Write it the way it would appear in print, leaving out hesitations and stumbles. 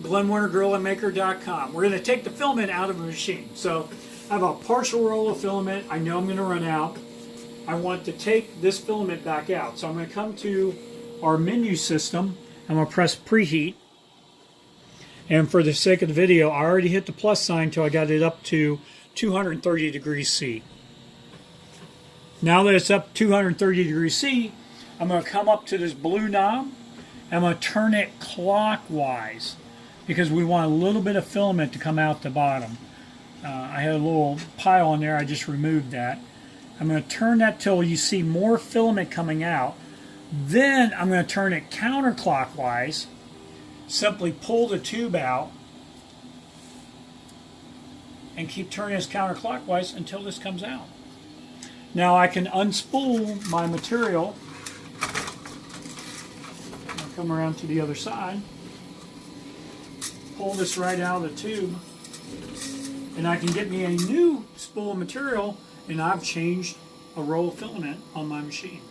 GorillaMaker.com. We're going to take the filament out of the machine. So I have a partial roll of filament. I know I'm going to run out. I want to take this filament back out. So I'm going to come to our menu system. I'm going to press preheat. And for the sake of the video, I already hit the plus sign until I got it up to 230 degrees C. Now that it's up 230 degrees C, I'm going to come up to this blue knob. I'm going to turn it clockwise because we want a little bit of filament to come out the bottom. I had a little pile on there. I just removed that. I'm going to turn that till you see more filament coming out. Then I'm going to turn it counterclockwise. Simply pull the tube out and keep turning this counterclockwise until this comes out. Now I can unspool my material. I'll come around to the other side. Pull this right out of the tube. And I can get me a new spool of material, and I've changed a roll of filament on my machine.